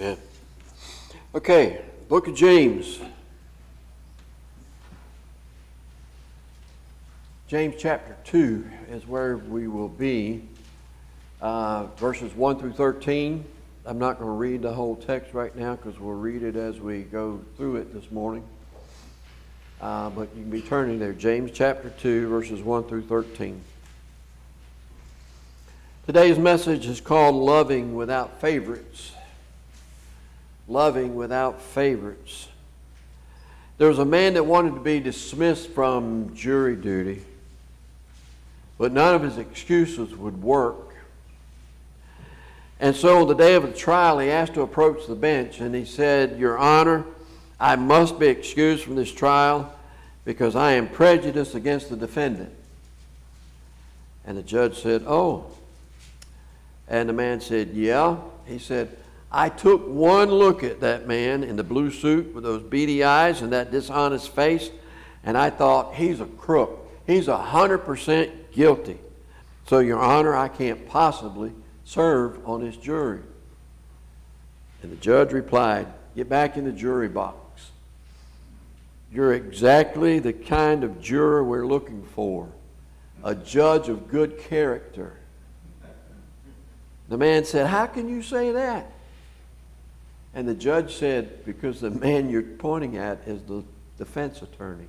Amen. Okay, book of James. James chapter 2 is where we will be. Verses 1 through 13. I'm not going to read the whole text right now because we'll read it as we go through it this morning. But you can be turning there. James chapter 2, verses 1 through 13. Today's message is called Loving Without Favorites. Loving without favorites. There was a man that wanted to be dismissed from jury duty, but none of his excuses would work. And so on the day of the trial, he asked to approach the bench, and he said, "Your Honor, I must be excused from this trial because I am prejudiced against the defendant." And the judge said, "Oh." And the man said, "Yeah." He said, "I took one look at that man in the blue suit with those beady eyes and that dishonest face, and I thought, he's a crook. He's 100% guilty. So, Your Honor, I can't possibly serve on this jury." And the judge replied, "Get back in the jury box. You're exactly the kind of juror we're looking for, a judge of good character." The man said, "How can you say that?" And the judge said, "Because the man you're pointing at is the defense attorney."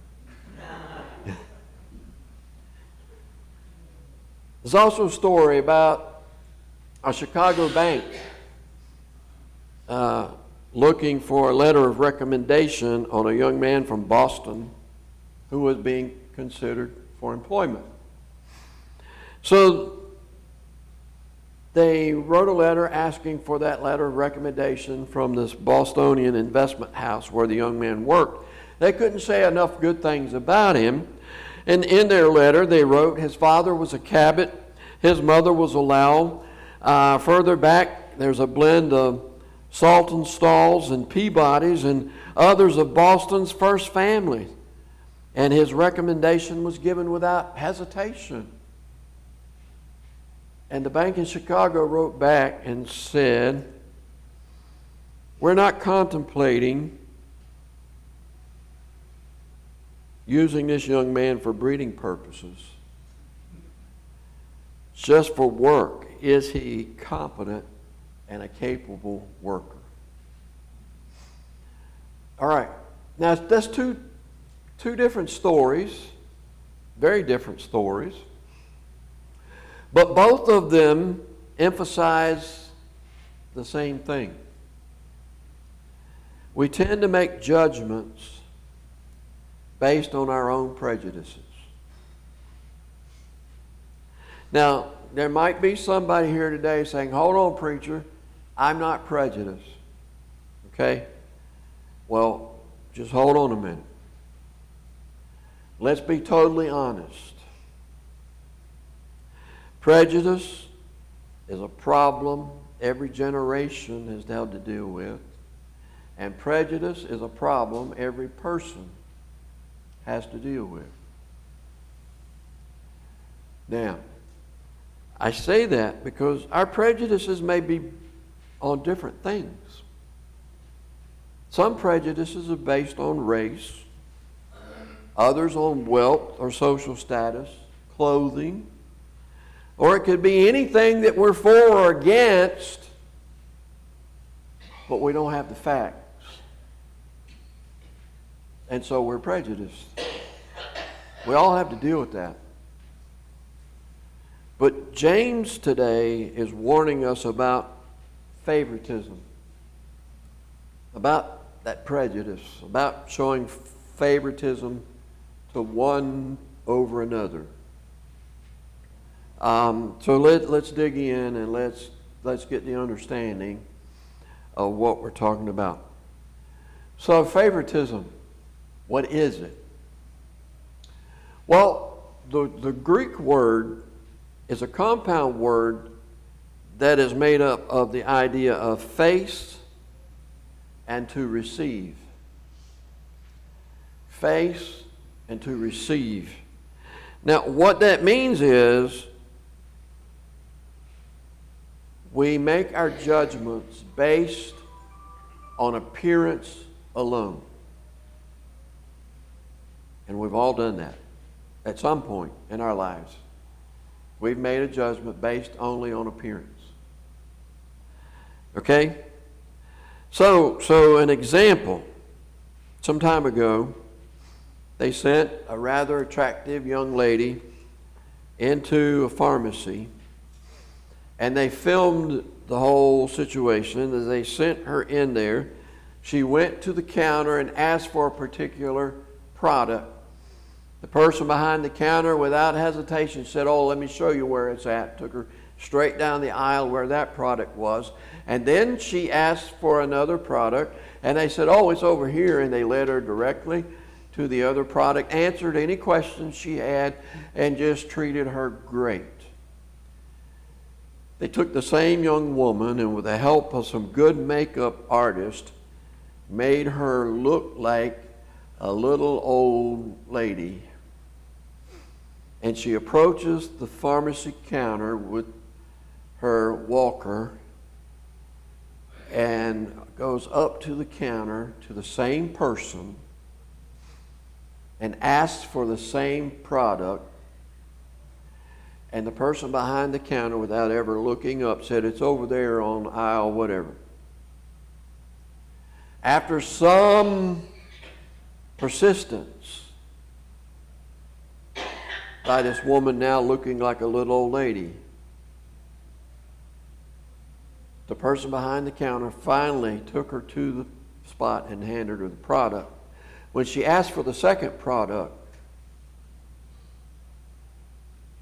There's also a story about a Chicago bank looking for a letter of recommendation on a young man from Boston who was being considered for employment. So they wrote a letter asking for that letter of recommendation from this Bostonian investment house where the young man worked. They couldn't say enough good things about him. And in their letter, they wrote his father was a Cabot, his mother was a Lowell. Further back, there's a blend of Saltonstalls and Peabodys and others of Boston's first family. And his recommendation was given without hesitation. And the bank in Chicago wrote back and said, "We're not contemplating using this young man for breeding purposes. Just for work. Is he competent and a capable worker?" All right. Now, that's two different stories, very different stories. But both of them emphasize the same thing. We tend to make judgments based on our own prejudices. Now, there might be somebody here today saying, "Hold on, preacher, I'm not prejudiced." Okay? Well, just hold on a minute. Let's be totally honest. Prejudice is a problem every generation has had to deal with, and prejudice is a problem every person has to deal with. Now, I say that because our prejudices may be on different things. Some prejudices are based on race, others on wealth or social status, clothing, or it could be anything that we're for or against, but we don't have the facts. And so we're prejudiced. We all have to deal with that. But James today is warning us about favoritism, about that prejudice, about showing favoritism to one over another. So let's dig in and let's get the understanding of what we're talking about. So favoritism, what is it? Well, the Greek word is a compound word that is made up of the idea of face and to receive. Face and to receive. Now, what that means is we make our judgments based on appearance alone. And we've all done that at some point in our lives. We've made a judgment based only on appearance. Okay? So an example. Some time ago, they sent a rather attractive young lady into a pharmacy, and they filmed the whole situation. As they sent her in there, she went to the counter and asked for a particular product. The person behind the counter, without hesitation, said, "Oh, let me show you where it's at." Took her straight down the aisle where that product was. And then she asked for another product, and they said, "Oh, it's over here." And they led her directly to the other product, answered any questions she had, and just treated her great. They took the same young woman, and with the help of some good makeup artist, made her look like a little old lady. And she approaches the pharmacy counter with her walker and goes up to the counter to the same person and asks for the same product. And the person behind the counter, without ever looking up, said, "It's over there on aisle whatever." After some persistence by this woman now looking like a little old lady, the person behind the counter finally took her to the spot and handed her the product. When she asked for the second product,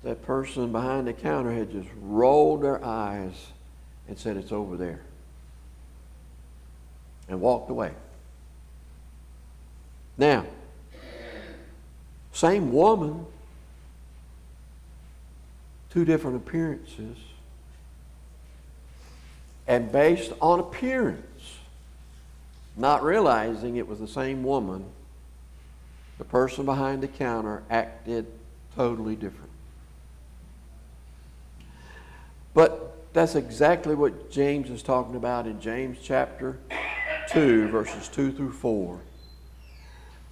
that person behind the counter had just rolled their eyes and said, "It's over there," and walked away. Now, same woman, two different appearances, and based on appearance, not realizing it was the same woman, the person behind the counter acted totally different. But that's exactly what James is talking about in James chapter 2, verses 2 through 4.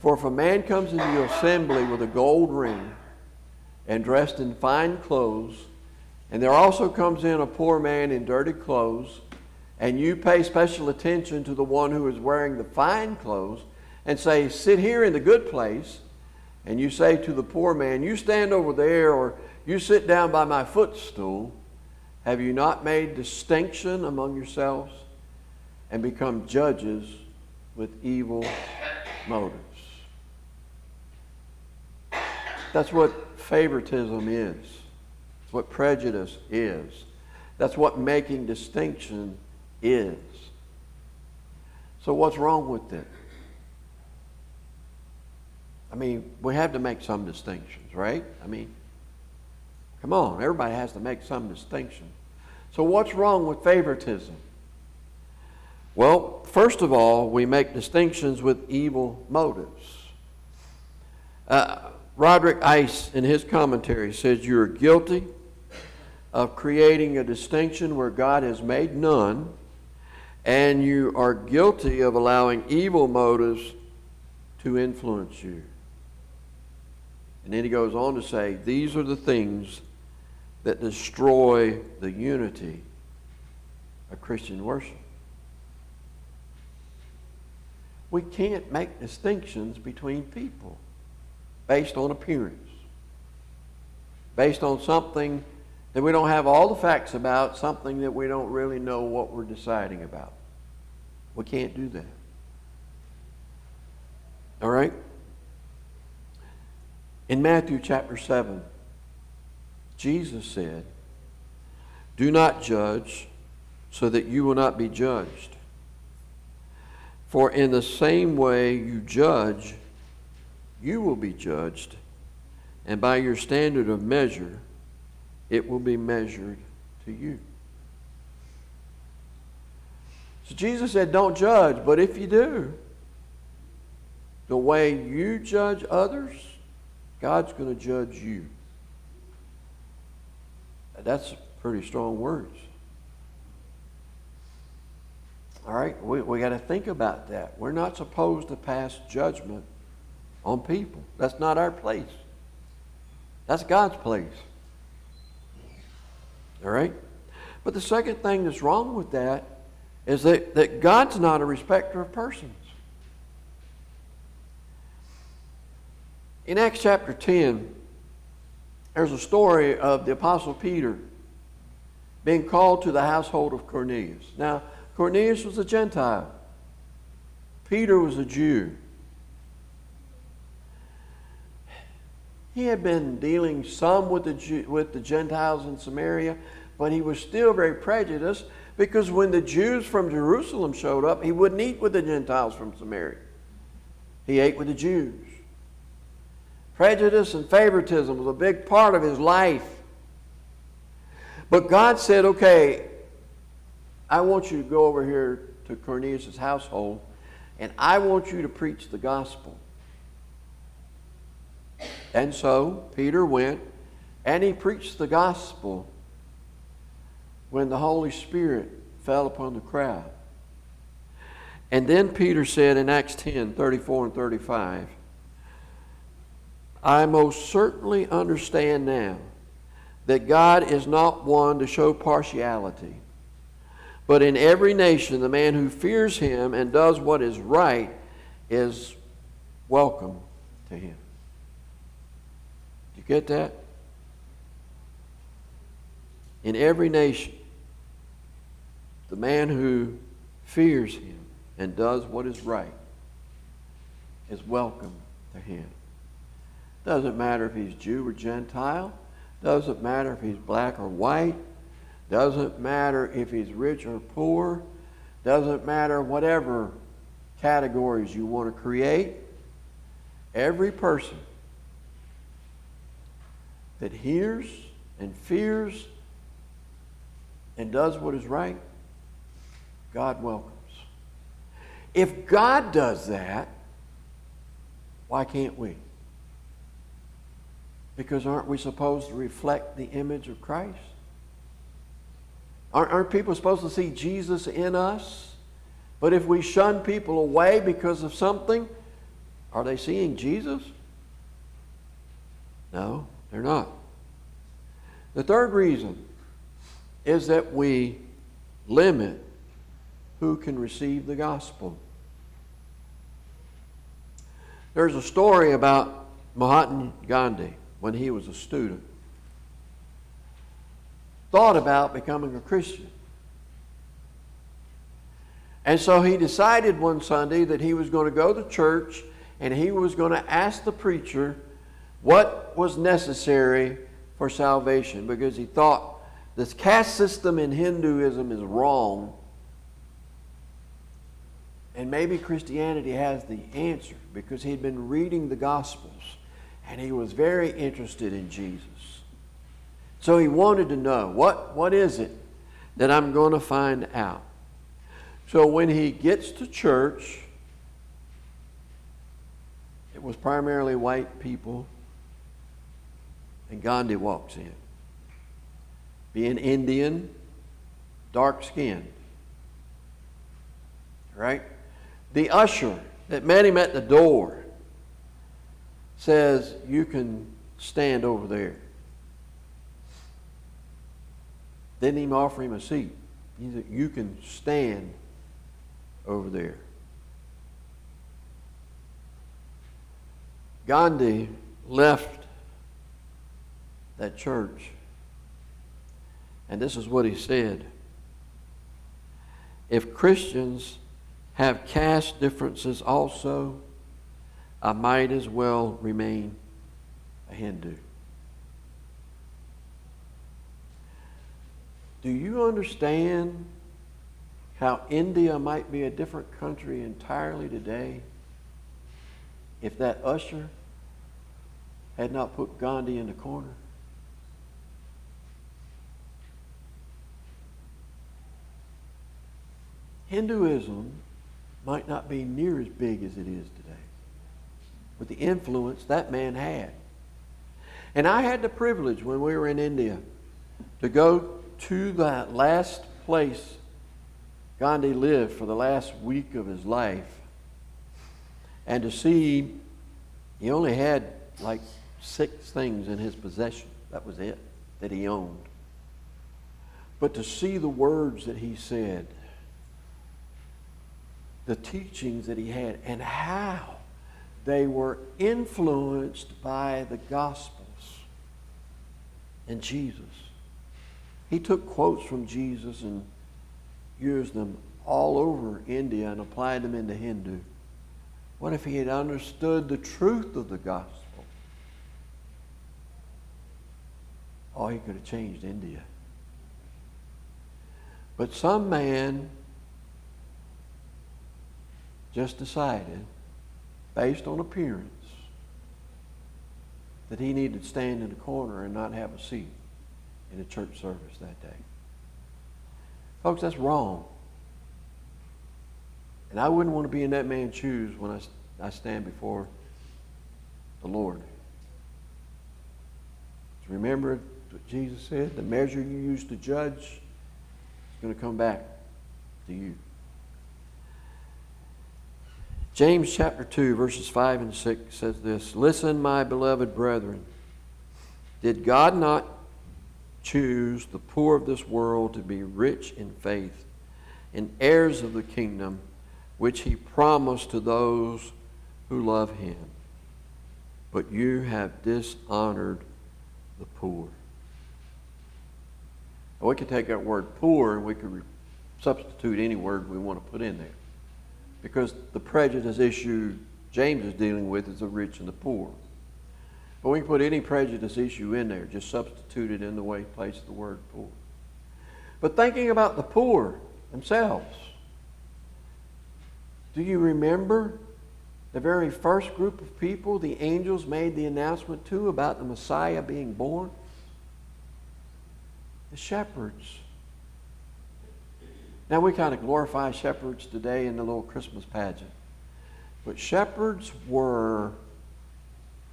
"For if a man comes into your assembly with a gold ring and dressed in fine clothes, and there also comes in a poor man in dirty clothes, and you pay special attention to the one who is wearing the fine clothes, and say, 'Sit here in the good place,' and you say to the poor man, 'You stand over there,' or 'You sit down by my footstool,' have you not made distinction among yourselves and become judges with evil motives?" That's what favoritism is. That's what prejudice is. That's what making distinction is. So what's wrong with it? I mean, we have to make some distinctions, right? I mean, come on, everybody has to make some distinction. So what's wrong with favoritism? Well, first of all, we make distinctions with evil motives. Roderick Ice, in his commentary, says you are guilty of creating a distinction where God has made none, and you are guilty of allowing evil motives to influence you. And then he goes on to say, these are the things that destroy the unity of Christian worship. We can't make distinctions between people based on appearance, based on something that we don't have all the facts about, something that we don't really know what we're deciding about. We can't do that. All right? In Matthew chapter 7, Jesus said, "Do not judge so that you will not be judged. For in the same way you judge, you will be judged, and by your standard of measure, it will be measured to you." So Jesus said, don't judge, but if you do, the way you judge others, God's going to judge you. That's pretty strong words. All right? We got to think about that. We're not supposed to pass judgment on people. That's not our place. That's God's place. All right? But the second thing that's wrong with that is that God's not a respecter of persons. In Acts chapter 10, there's a story of the Apostle Peter being called to the household of Cornelius. Now, Cornelius was a Gentile. Peter was a Jew. He had been dealing some with the Gentiles in Samaria, but he was still very prejudiced because when the Jews from Jerusalem showed up, he wouldn't eat with the Gentiles from Samaria. He ate with the Jews. Prejudice and favoritism was a big part of his life. But God said, okay, I want you to go over here to Cornelius' household, and I want you to preach the gospel. And so Peter went, and he preached the gospel when the Holy Spirit fell upon the crowd. And then Peter said in Acts 10, 34 and 35, I most certainly understand now that God is not one to show partiality, but in every nation the man who fears him and does what is right is welcome to him. Do you get that? In every nation, the man who fears him and does what is right is welcome to him. Doesn't matter if he's Jew or Gentile. Doesn't matter if he's black or white. Doesn't matter if he's rich or poor. Doesn't matter whatever categories you want to create. Every person that hears and fears and does what is right, God welcomes. If God does that, why can't we? Because aren't we supposed to reflect the image of Christ? Aren't people supposed to see Jesus in us? But if we shun people away because of something, are they seeing Jesus? No, they're not. The third reason is that we limit who can receive the gospel. There's a story about Mahatma Gandhi when he was a student. Thought about becoming a Christian. And so he decided one Sunday that he was going to go to church and he was going to ask the preacher what was necessary for salvation, because he thought this caste system in Hinduism is wrong and maybe Christianity has the answer, because he'd been reading the Gospels and he was very interested in Jesus. So he wanted to know, what is it that I'm going to find out? So when he gets to church, it was primarily white people, and Gandhi walks in. Being Indian, dark-skinned. Right? The usher that met him at the door says, you can stand over there. Didn't even offer him a seat. He said, you can stand over there. Gandhi left that church, and this is what he said: if Christians have caste differences also, I might as well remain a Hindu. Do you understand how India might be a different country entirely today if that usher had not put Gandhi in the corner? Hinduism might not be near as big as it is today with the influence that man had. And I had the privilege when we were in India to go to that last place Gandhi lived for the last week of his life, and to see he only had like 6 things in his possession. That was it that he owned. But to see the words that he said, the teachings that he had, and how they were influenced by the Gospels and Jesus. He took quotes from Jesus and used them all over India and applied them into Hindu. What if he had understood the truth of the gospel? Oh, he could have changed India. But some man just decided, based on appearance, that he needed to stand in a corner and not have a seat in a church service that day. Folks, that's wrong. And I wouldn't want to be in that man's shoes when I stand before the Lord. Remember what Jesus said? The measure you use to judge is going to come back to you. James chapter 2, verses 5 and 6 says this, "Listen, my beloved brethren, did God not choose the poor of this world to be rich in faith and heirs of the kingdom which he promised to those who love him? But you have dishonored the poor." Now, we could take that word poor and we could substitute any word we want to put in there, because the prejudice issue James is dealing with is the rich and the poor. But we can put any prejudice issue in there, just substitute it in the way place of the word poor. But thinking about the poor themselves, do you remember the very first group of people the angels made the announcement to about the Messiah being born? The shepherds. Now, we kind of glorify shepherds today in the little Christmas pageant. But shepherds were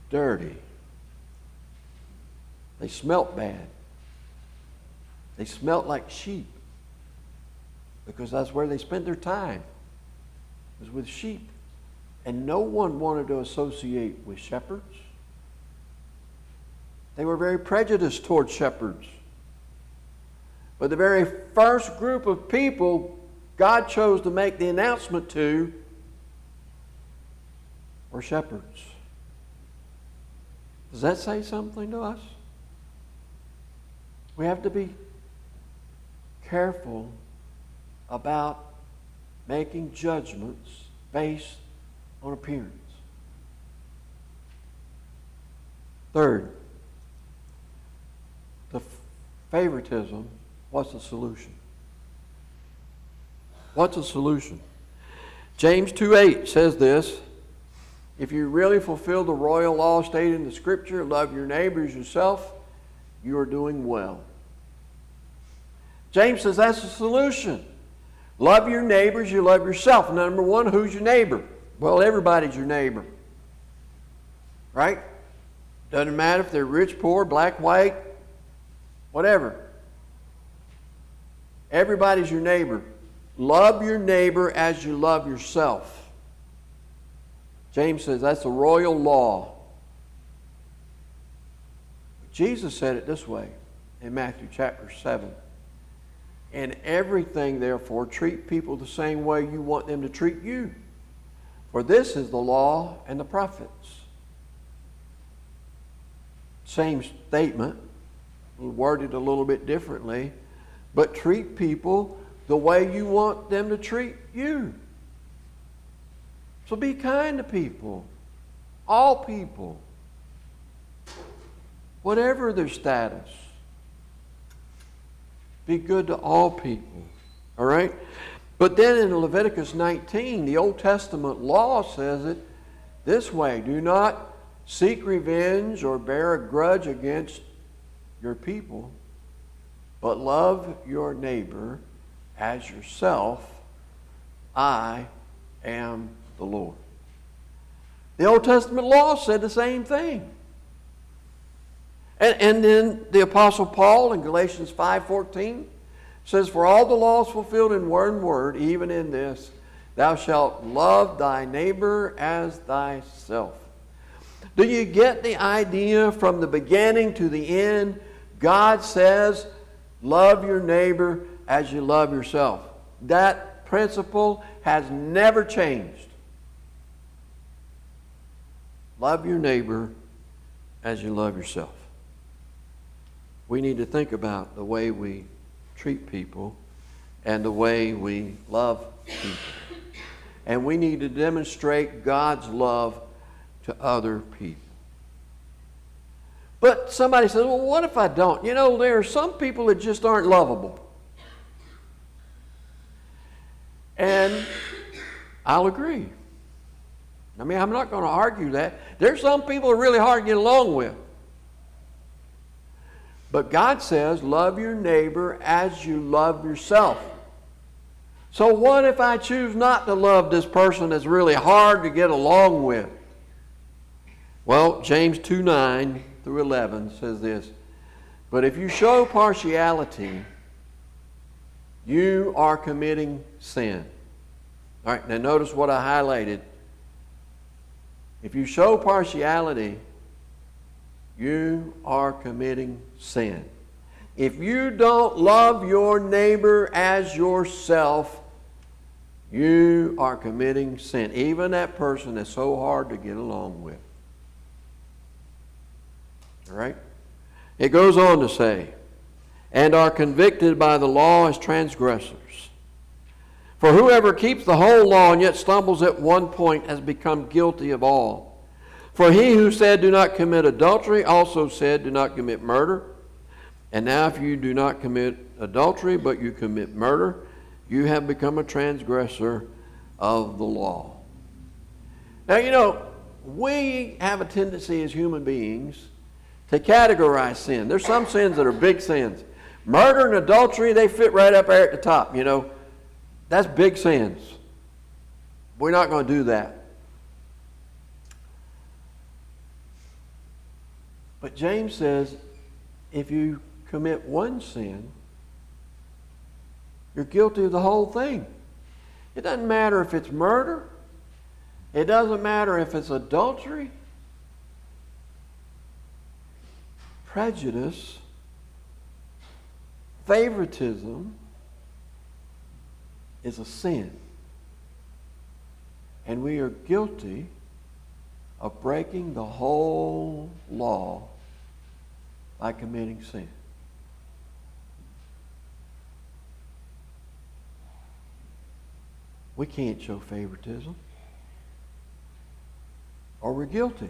dirty. They smelt bad. They smelt like sheep, because that's where they spent their time, was with sheep. And no one wanted to associate with shepherds. They were very prejudiced towards shepherds. But the very first group of people God chose to make the announcement to were shepherds. Does that say something to us? We have to be careful about making judgments based on appearance. Third, the favoritism. What's the solution? What's the solution? James 2:8 says this, "If you really fulfill the royal law stated in the Scripture, love your neighbors yourself, you are doing well." James says that's the solution. Love your neighbors, you love yourself. Number one, who's your neighbor? Well, everybody's your neighbor. Right? Doesn't matter if they're rich, poor, black, white, whatever. Everybody's your neighbor. Love your neighbor as you love yourself. James says that's the royal law. Jesus said it this way in Matthew chapter 7. "In everything, therefore, treat people the same way you want them to treat you. For this is the law and the prophets." Same statement, worded a little bit differently. But treat people the way you want them to treat you. So be kind to people. All people. Whatever their status. Be good to all people. All right? But then in Leviticus 19, the Old Testament law says it this way: do not seek revenge or bear a grudge against your people, but love your neighbor as yourself. I am the Lord. The Old Testament law said the same thing. And then the Apostle Paul in Galatians 5:14 It says, for all the laws fulfilled in one word, even in this, thou shalt love thy neighbor as thyself. Do you get the idea from the beginning to the end? God says, love your neighbor as you love yourself. That principle has never changed. Love your neighbor as you love yourself. We need to think about the way we treat people and the way we love people. And we need to demonstrate God's love to other people. But somebody says, well, what if I don't? You know, there are some people that just aren't lovable. And I'll agree. I mean, I'm not going to argue that. There's some people who are really hard to get along with. But God says, love your neighbor as you love yourself. So what if I choose not to love this person that's really hard to get along with? Well, James 2:9 through 11 says this, but if you show partiality, you are committing sin. All right, now notice what I highlighted. If you show partiality, you are committing sin. If you don't love your neighbor as yourself, you are committing sin. Even that person that's so hard to get along with. All right? It goes on to say, and are convicted by the law as transgressors. For whoever keeps the whole law and yet stumbles at one point has become guilty of all. For he who said, do not commit adultery, also said, do not commit murder. And now if you do not commit adultery, but you commit murder, you have become a transgressor of the law. Now, you know, we have a tendency as human beings to categorize sin. There's some sins that are big sins. Murder and adultery, they fit right up there at the top, you know. That's big sins. We're not going to do that. But James says, if you commit one sin, you're guilty of the whole thing. It doesn't matter if it's murder. It doesn't matter if it's adultery. Prejudice, favoritism is a sin. And we are guilty of breaking the whole law by committing sin. We can't show favoritism, or we're guilty.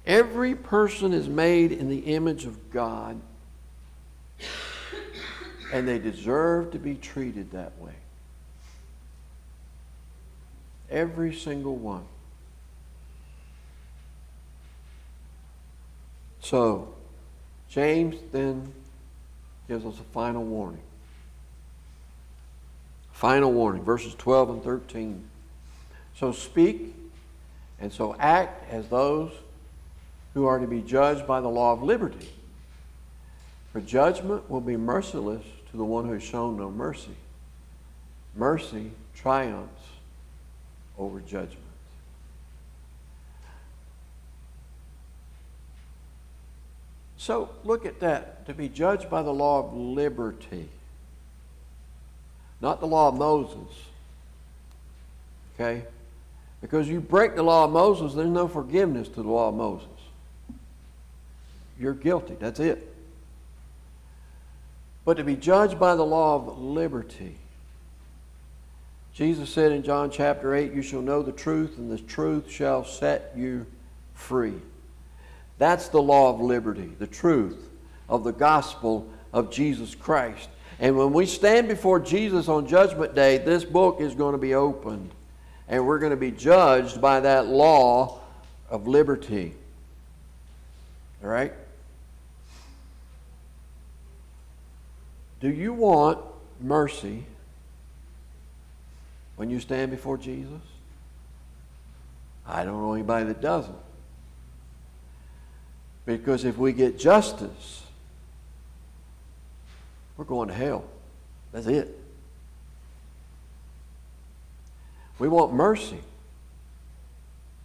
Every person is made in the image of God, and they deserve to be treated that way. Every single one. So, James then gives us a final warning. Final warning, verses 12 and 13. So speak and so act as those who are to be judged by the law of liberty. For judgment will be merciless to the one who has shown no mercy. Mercy triumphs over judgment. So look at that. To be judged by the law of liberty. Not the law of Moses. Okay? Because you break the law of Moses, there's no forgiveness to the law of Moses. You're guilty. That's it. But to be judged by the law of liberty. Jesus said in John chapter 8, you shall know the truth, and the truth shall set you free. That's the law of liberty, the truth of the gospel of Jesus Christ. And when we stand before Jesus on Judgment Day, this book is going to be opened. And we're going to be judged by that law of liberty. All right? Do you want mercy when you stand before Jesus? I don't know anybody that doesn't. Because if we get justice, we're going to hell. That's it. We want mercy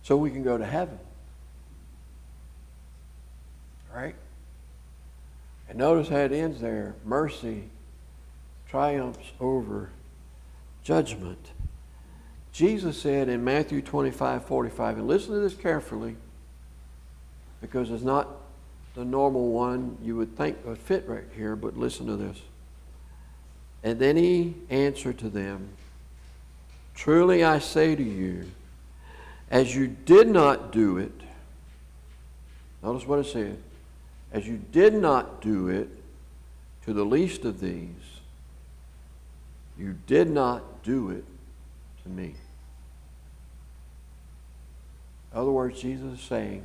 so we can go to heaven. Right? And notice how it ends there. Mercy triumphs over judgment. Jesus said in Matthew 25:45, and listen to this carefully, because it's not the normal one you would think would fit right here, but listen to this. And then he answered to them, truly I say to you, as you did not do it, notice what it said, as you did not do it to the least of these, you did not do it to me. In other words, Jesus is saying,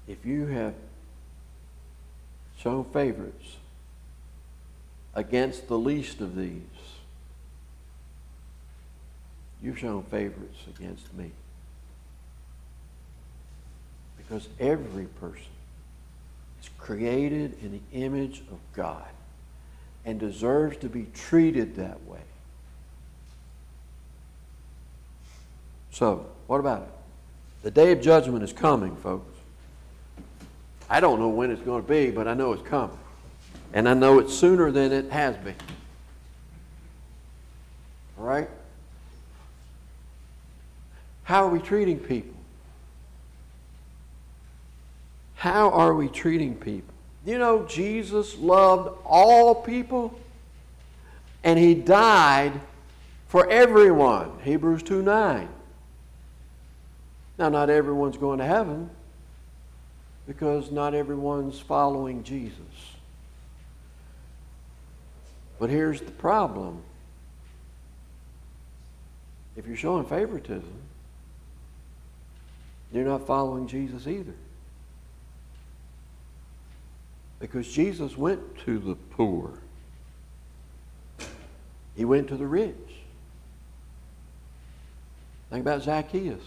if you have shown favorites against the least of these, you've shown favorites against me. Because every person is created in the image of God and deserves to be treated that way. So, what about it? The day of judgment is coming, folks. I don't know when it's going to be, but I know it's coming. And I know it's sooner than it has been. All right? How are we treating people? How are we treating people? You know, Jesus loved all people, and he died for everyone. Hebrews 2:9. Now, not everyone's going to heaven because not everyone's following Jesus. But here's the problem. If you're showing favoritism, you're not following Jesus either. Because Jesus went to the poor. He went to the rich. Think about Zacchaeus.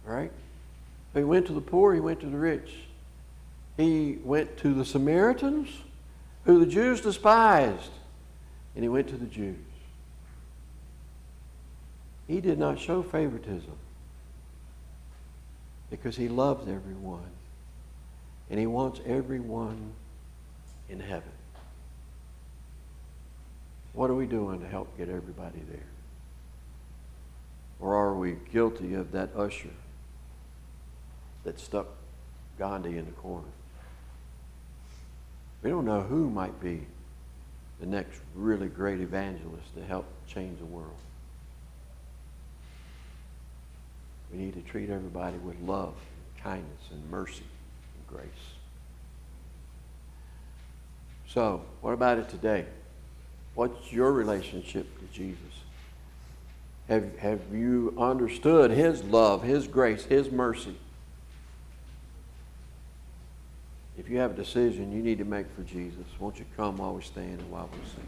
Right? He went to the poor, he went to the rich. He went to the Samaritans, who the Jews despised, and he went to the Jews. He did not show favoritism because he loves everyone, and he wants everyone in heaven. What are we doing to help get everybody there? Or are we guilty of that usher that stuck Gandhi in the corner? We don't know who might be the next really great evangelist to help change the world. We need to treat everybody with love, and kindness, and mercy, and grace. So, what about it today? What's your relationship to Jesus? Have you understood his love, his grace, his mercy? If you have a decision you need to make for Jesus, won't you come while we stand and while we sing?